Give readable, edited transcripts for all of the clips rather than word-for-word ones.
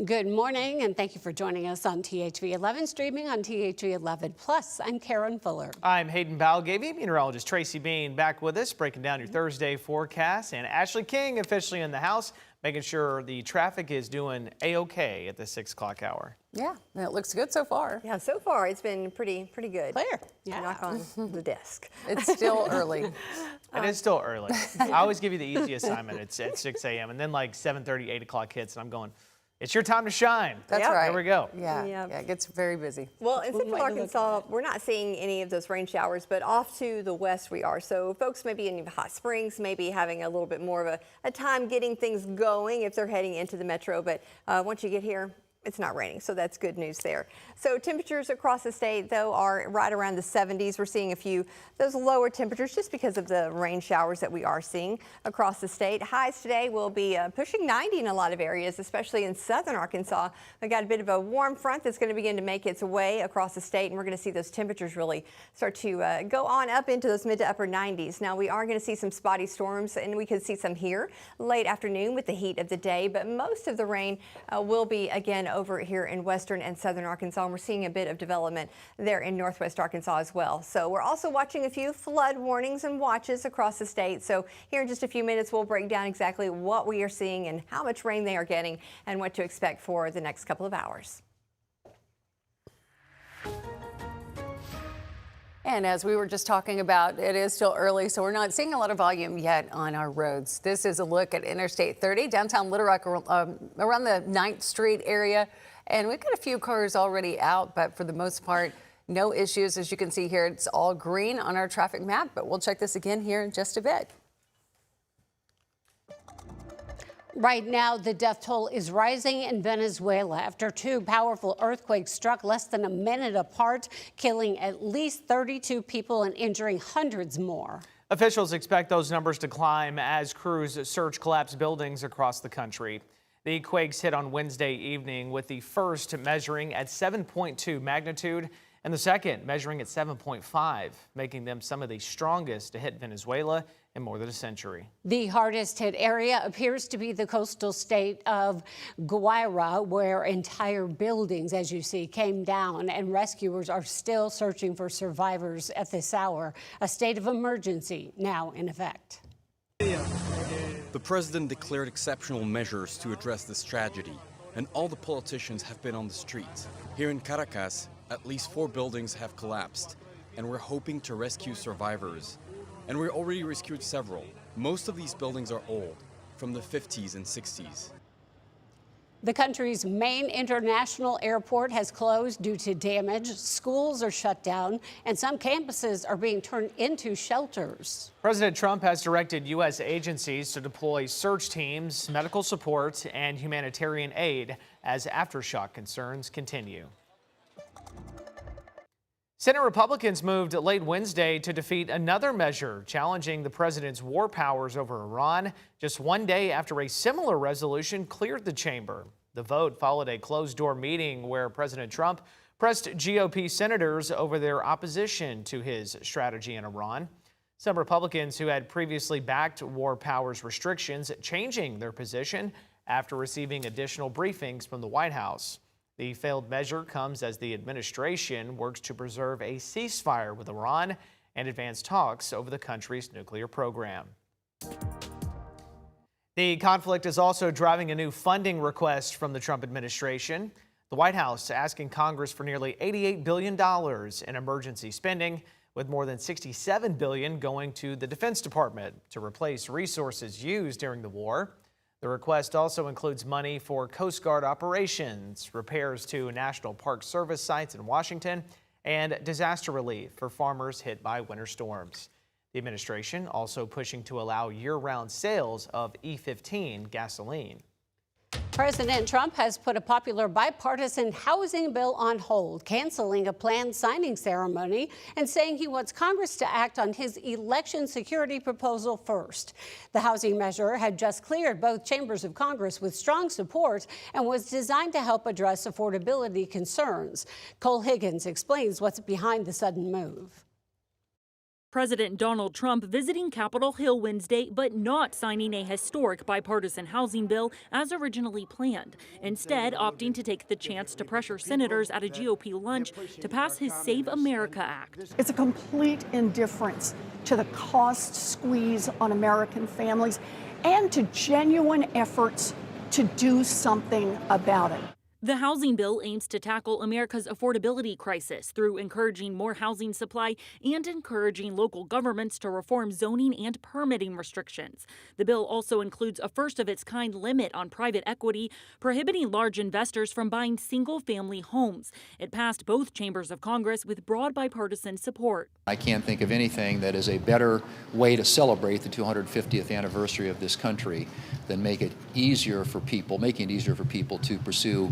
Good morning, and thank you for joining us on THV 11, streaming on THV 11 Plus. I'm Karen Fuller. I'm Hayden Balgavy. Meteorologist Tracy Bean back with us, breaking down your Thursday forecast. And Ashley King officially in the house, making sure the traffic is doing A-OK at the 6 o'clock hour. Yeah, it looks good so far. Yeah, so far it's been pretty good. Clear. Yeah. Knock on the desk. It's still early. It is still early. I always give you the easy assignment. It's at 6 a.m. and then like 7:30, 8 o'clock hits, and I'm going, it's your time to shine. That's Yep. right. There we go. Yeah, it gets very busy. Well, in Central Arkansas, we're not seeing any of those rain showers, but off to the west we are. So folks maybe in Hot Springs, maybe having a little bit more of a time getting things going if they're heading into the metro. But once you get here, it's not raining, so that's good news there. So temperatures across the state, though, are right around the 70s. We're seeing a few those lower temperatures just because of the rain showers that we are seeing across the state. Highs today will be pushing 90 in a lot of areas, especially in southern Arkansas. We got a bit of a warm front that's going to begin to make its way across the state, and we're going to see those temperatures really start to go on up into those mid to upper 90s. Now, we are going to see some spotty storms, and we could see some here late afternoon with the heat of the day, but most of the rain will be, again, over here in western and southern Arkansas, and we're seeing a bit of development there in northwest Arkansas as well. So we're also watching a few flood warnings and watches across the state. So here in just a few minutes, we'll break down exactly what we are seeing and how much rain they are getting and what to expect for the next couple of hours. And as we were just talking about, it is still early, so we're not seeing a lot of volume yet on our roads. This is a look at Interstate 30, downtown Little Rock, around the 9th Street area. And we've got a few cars already out, but for the most part, no issues. As you can see here, it's all green on our traffic map, but we'll check this again here in just a bit. Right now, the death toll is rising in Venezuela after two powerful earthquakes struck less than a minute apart, killing at least 32 people and injuring hundreds more. Officials expect those numbers to climb as crews search collapsed buildings across the country. The quakes hit on Wednesday evening, with the first measuring at 7.2 magnitude and the second measuring at 7.5, making them some of the strongest to hit Venezuela in more than a century. The hardest hit area appears to be the coastal state of Guaira, where entire buildings, as you see, came down, and rescuers are still searching for survivors at this hour. A state of emergency now in effect. The president declared exceptional measures to address this tragedy, and all the politicians have been on the streets. Here in Caracas, at least 4 buildings have collapsed, and we're hoping to rescue survivors. And we already rescued several. Most of these buildings are old, from the 50s and 60s. The country's main international airport has closed due to damage. Schools are shut down, and some campuses are being turned into shelters. President Trump has directed U.S. agencies to deploy search teams, medical support, and humanitarian aid as aftershock concerns continue. Senate Republicans moved late Wednesday to defeat another measure challenging the president's war powers over Iran, just one day after a similar resolution cleared the chamber. The vote followed a closed-door meeting where President Trump pressed GOP senators over their opposition to his strategy in Iran. Some Republicans who had previously backed war powers restrictions changing their position after receiving additional briefings from the White House. The failed measure comes as the administration works to preserve a ceasefire with Iran and advance talks over the country's nuclear program. The conflict is also driving a new funding request from the Trump administration. The White House asking Congress for nearly $88 billion in emergency spending, with more than $67 billion going to the Defense Department to replace resources used during the war. The request also includes money for Coast Guard operations, repairs to National Park Service sites in Washington, and disaster relief for farmers hit by winter storms. The administration also pushing to allow year-round sales of E15 gasoline. President Trump has put a popular bipartisan housing bill on hold, canceling a planned signing ceremony and saying he wants Congress to act on his election security proposal first. The housing measure had just cleared both chambers of Congress with strong support and was designed to help address affordability concerns. Cole Higgins explains what's behind the sudden move. President Donald Trump visiting Capitol Hill Wednesday, but not signing a historic bipartisan housing bill as originally planned. Instead, opting to take the chance to pressure senators at a GOP lunch to pass his Save America Act. It's a complete indifference to the cost squeeze on American families and to genuine efforts to do something about it. The housing bill aims to tackle America's affordability crisis through encouraging more housing supply and encouraging local governments to reform zoning and permitting restrictions. The bill also includes a first-of-its-kind limit on private equity, prohibiting large investors from buying single-family homes. It passed both chambers of Congress with broad bipartisan support. I can't think of anything that is a better way to celebrate the 250th anniversary of this country than making it easier for people to pursue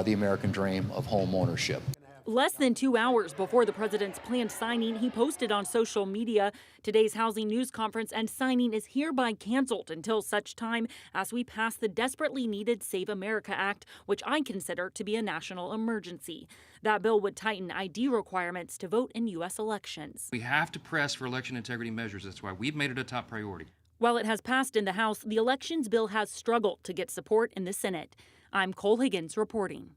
the American dream of home ownership. Less than 2 hours before the president's planned signing, he posted on social media, "Today's housing news conference and signing is hereby canceled until such time as we pass the desperately needed Save America Act, which I consider to be a national emergency." That bill would tighten ID requirements to vote in U.S. elections. We have to press for election integrity measures. That's why we've made it a top priority. While it has passed in the House, the elections bill has struggled to get support in the Senate. I'm Cole Higgins reporting.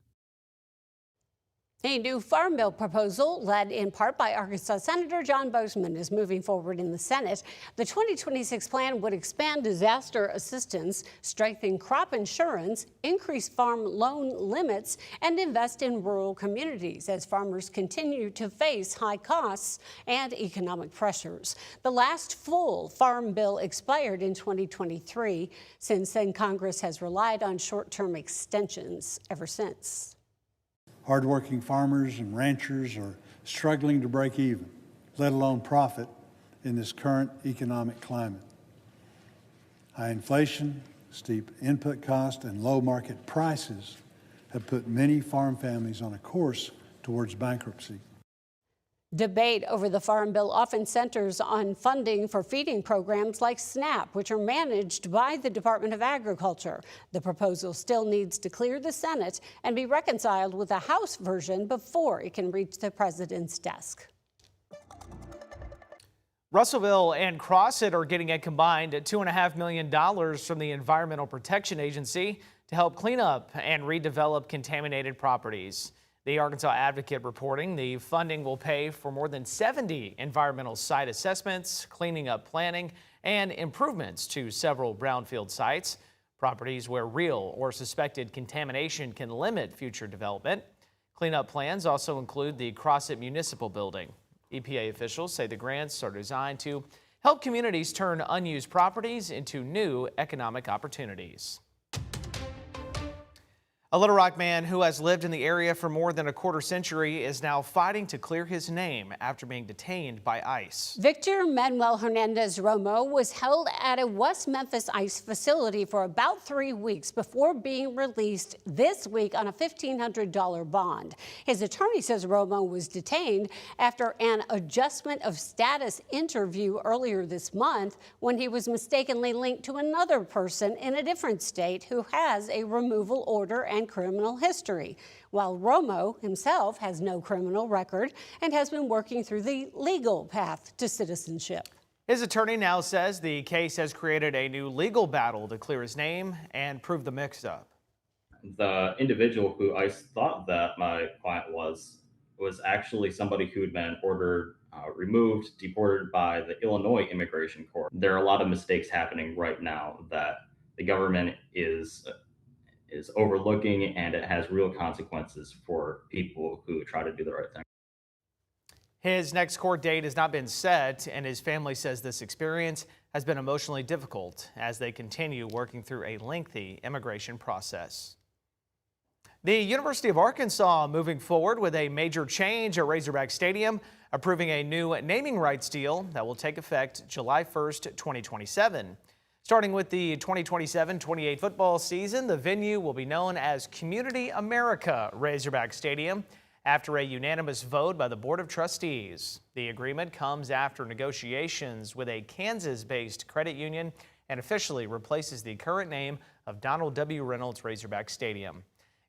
A new farm bill proposal, led in part by Arkansas Senator John Bozeman, is moving forward in the Senate. The 2026 plan would expand disaster assistance, strengthen crop insurance, increase farm loan limits, and invest in rural communities as farmers continue to face high costs and economic pressures. The last full farm bill expired in 2023. Since then, Congress has relied on short-term extensions ever since. Hardworking farmers and ranchers are struggling to break even, let alone profit, in this current economic climate. High inflation, steep input costs, and low market prices have put many farm families on a course towards bankruptcy. Debate over the Farm Bill often centers on funding for feeding programs like SNAP, which are managed by the Department of Agriculture. The proposal still needs to clear the Senate and be reconciled with a House version before it can reach the president's desk. Russellville and Crossett are getting a combined $2.5 million from the Environmental Protection Agency to help clean up and redevelop contaminated properties. The Arkansas Advocate reporting the funding will pay for more than 70 environmental site assessments, cleaning up planning, and improvements to several brownfield sites, properties where real or suspected contamination can limit future development. Cleanup plans also include the Crossett Municipal Building. EPA officials say the grants are designed to help communities turn unused properties into new economic opportunities. A Little Rock man who has lived in the area for more than a quarter century is now fighting to clear his name after being detained by ICE. Victor Manuel Hernandez Romo was held at a West Memphis ICE facility for about 3 weeks before being released this week on a $1,500 bond. His attorney says Romo was detained after an adjustment of status interview earlier this month when he was mistakenly linked to another person in a different state who has a removal order and criminal history, while Romo himself has no criminal record and has been working through the legal path to citizenship. His attorney now says the case has created a new legal battle to clear his name and prove the mix-up. The individual who I thought that my client was actually somebody who had been ordered removed, deported by the Illinois Immigration Court. There are a lot of mistakes happening right now that the government is overlooking, and it has real consequences for people who try to do the right thing. His next court date has not been set, and his family says this experience has been emotionally difficult as they continue working through a lengthy immigration process. The University of Arkansas moving forward with a major change at Razorback Stadium, approving a new naming rights deal that will take effect July 1st, 2027. Starting with the 2027-28 football season, the venue will be known as Community America Razorback Stadium after a unanimous vote by the Board of Trustees. The agreement comes after negotiations with a Kansas-based credit union and officially replaces the current name of Donald W. Reynolds Razorback Stadium.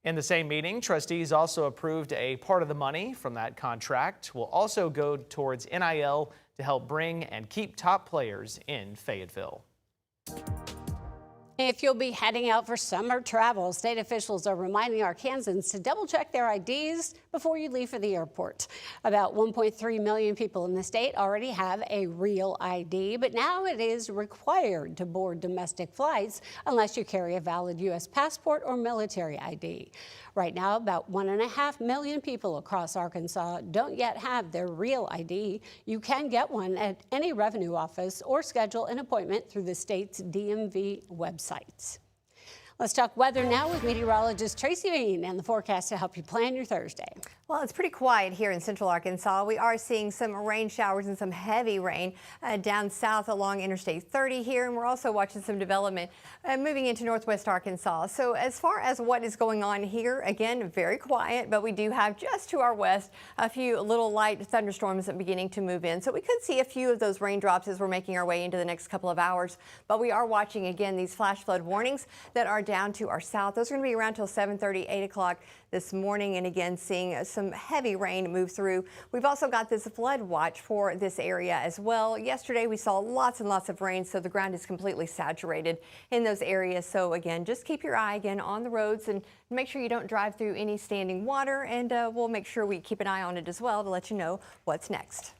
In the same meeting, trustees also approved a part of the money from that contract will also go towards NIL to help bring and keep top players in Fayetteville. If you'll be heading out for summer travel, state officials are reminding Arkansans to double check their IDs before you leave for the airport. About 1.3 million people in the state already have a real ID, but now it is required to board domestic flights unless you carry a valid U.S. passport or military ID. Right now, about 1.5 million people across Arkansas don't yet have their real ID. You can get one at any revenue office or schedule an appointment through the state's DMV website. Let's talk weather now with meteorologist Tracy Bean and the forecast to help you plan your Thursday. Well, it's pretty quiet here in central Arkansas. We are seeing some rain showers and some heavy rain down south along Interstate 30 here, and we're also watching some development moving into northwest Arkansas. So as far as what is going on here, again, very quiet, but we do have just to our west a few little light thunderstorms beginning to move in. So we could see a few of those raindrops as we're making our way into the next couple of hours, but we are watching again these flash flood warnings that are down to our south. Those are going to be around till 7:30, 8 o'clock this morning, and again seeing some heavy rain move through. We've also got this flood watch for this area as well. Yesterday we saw lots and lots of rain, so the ground is completely saturated in those areas. So again, just keep your eye again on the roads and make sure you don't drive through any standing water, and we'll make sure we keep an eye on it as well to let you know what's next.